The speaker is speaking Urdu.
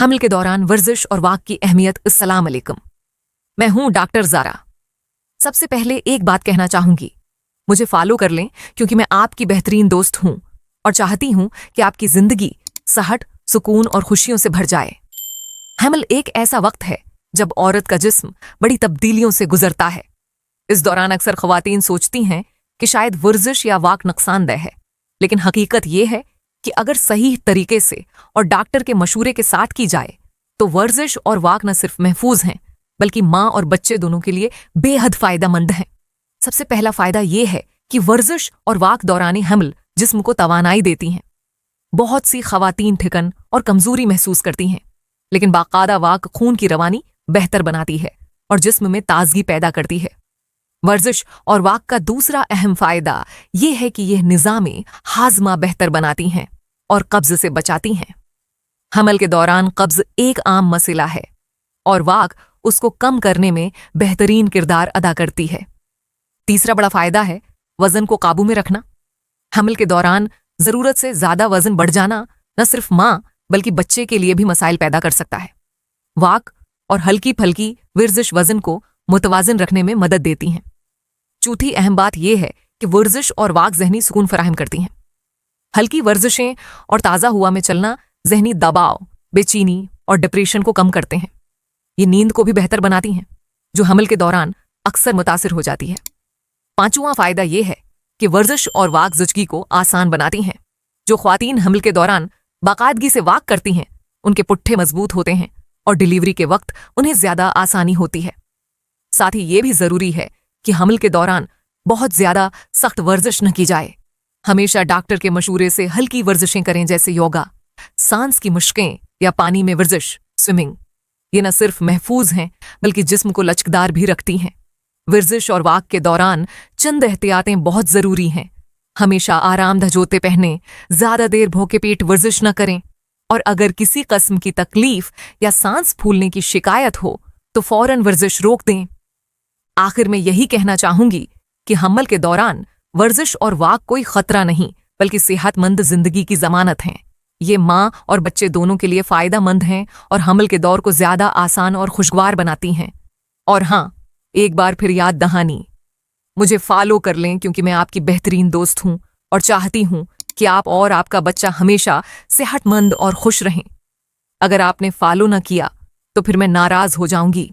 حمل کے دوران ورزش اور واک کی اہمیت۔ السلام علیکم، میں ہوں ڈاکٹر زارا۔ سب سے پہلے ایک بات کہنا چاہوں گی، مجھے فالو کر لیں کیونکہ میں آپ کی بہترین دوست ہوں اور چاہتی ہوں کہ آپ کی زندگی صحت، سکون اور خوشیوں سے بھر جائے۔ حمل ایک ایسا وقت ہے جب عورت کا جسم بڑی تبدیلیوں سے گزرتا ہے۔ اس دوران اکثر خواتین سوچتی ہیں کہ شاید ورزش یا واک نقصان دہ ہے، لیکن حقیقت یہ ہے کہ اگر صحیح طریقے سے اور ڈاکٹر کے مشورے کے ساتھ کی جائے تو ورزش اور واک نہ صرف محفوظ ہیں بلکہ ماں اور بچے دونوں کے لیے بے حد فائدہ مند ہیں۔ سب سے پہلا فائدہ یہ ہے کہ ورزش اور واک دوران حمل جسم کو توانائی دیتی ہیں۔ بہت سی خواتین تھکن اور کمزوری محسوس کرتی ہیں، لیکن باقاعدہ واک خون کی روانی بہتر بناتی ہے اور جسم میں تازگی پیدا کرتی ہے۔ ورزش اور واک کا دوسرا اہم فائدہ یہ ہے کہ یہ نظام ہاضمہ بہتر بناتی ہیں اور قبض سے بچاتی ہیں۔ حمل کے دوران قبض ایک عام مسئلہ ہے اور واک اس کو کم کرنے میں بہترین کردار ادا کرتی ہے۔ تیسرا بڑا فائدہ ہے وزن کو قابو میں رکھنا۔ حمل کے دوران ضرورت سے زیادہ وزن بڑھ جانا نہ صرف ماں بلکہ بچے کے لیے بھی مسائل پیدا کر سکتا ہے۔ واک اور ہلکی پھلکی ورزش وزن کو متوازن رکھنے میں مدد دیتی ہیں۔ چوتھی اہم بات یہ ہے کہ ورزش اور واک ذہنی سکون فراہم کرتی ہیں۔ ہلکی ورزشیں اور تازہ ہوا میں چلنا ذہنی دباؤ، بے چینی اور ڈپریشن کو کم کرتے ہیں۔ یہ نیند کو بھی بہتر بناتی ہیں جو حمل کے دوران اکثر متاثر ہو جاتی ہے۔ پانچواں فائدہ یہ ہے کہ ورزش اور واک زچگی کو آسان بناتی ہیں۔ جو خواتین حمل کے دوران باقاعدگی سے واک کرتی ہیں ان کے پٹھے مضبوط ہوتے ہیں اور ڈیلیوری کے وقت انہیں زیادہ آسانی ہوتی ہے۔ ساتھ ہی یہ بھی ضروری ہے کہ حمل کے دوران بہت زیادہ سخت ورزش نہ کی جائے۔ ہمیشہ ڈاکٹر کے مشورے سے ہلکی ورزشیں کریں جیسے یوگا، سانس کی مشقیں یا پانی میں ورزش، سوئمنگ۔ یہ نہ صرف محفوظ ہیں بلکہ جسم کو لچکدار بھی رکھتی ہیں۔ ورزش اور واک کے دوران چند احتیاطیں بہت ضروری ہیں۔ ہمیشہ آرام دہ جوتے پہنیں، زیادہ دیر بھوکے پیٹ ورزش نہ کریں، اور اگر کسی قسم کی تکلیف یا سانس پھولنے کی شکایت ہو تو فوراً ورزش روک دیں۔ آخر میں یہی کہنا چاہوں گی کہ حمل کے دوران ورزش اور واک کوئی خطرہ نہیں بلکہ صحت مند زندگی کی ضمانت ہیں۔ یہ ماں اور بچے دونوں کے لیے فائدہ مند ہیں اور حمل کے دور کو زیادہ آسان اور خوشگوار بناتی ہیں۔ اور ہاں، ایک بار پھر یاد دہانی، مجھے فالو کر لیں کیونکہ میں آپ کی بہترین دوست ہوں اور چاہتی ہوں کہ آپ اور آپ کا بچہ ہمیشہ صحت مند اور خوش رہیں۔ اگر آپ نے فالو نہ کیا تو پھر میں ناراض ہو جاؤں گی۔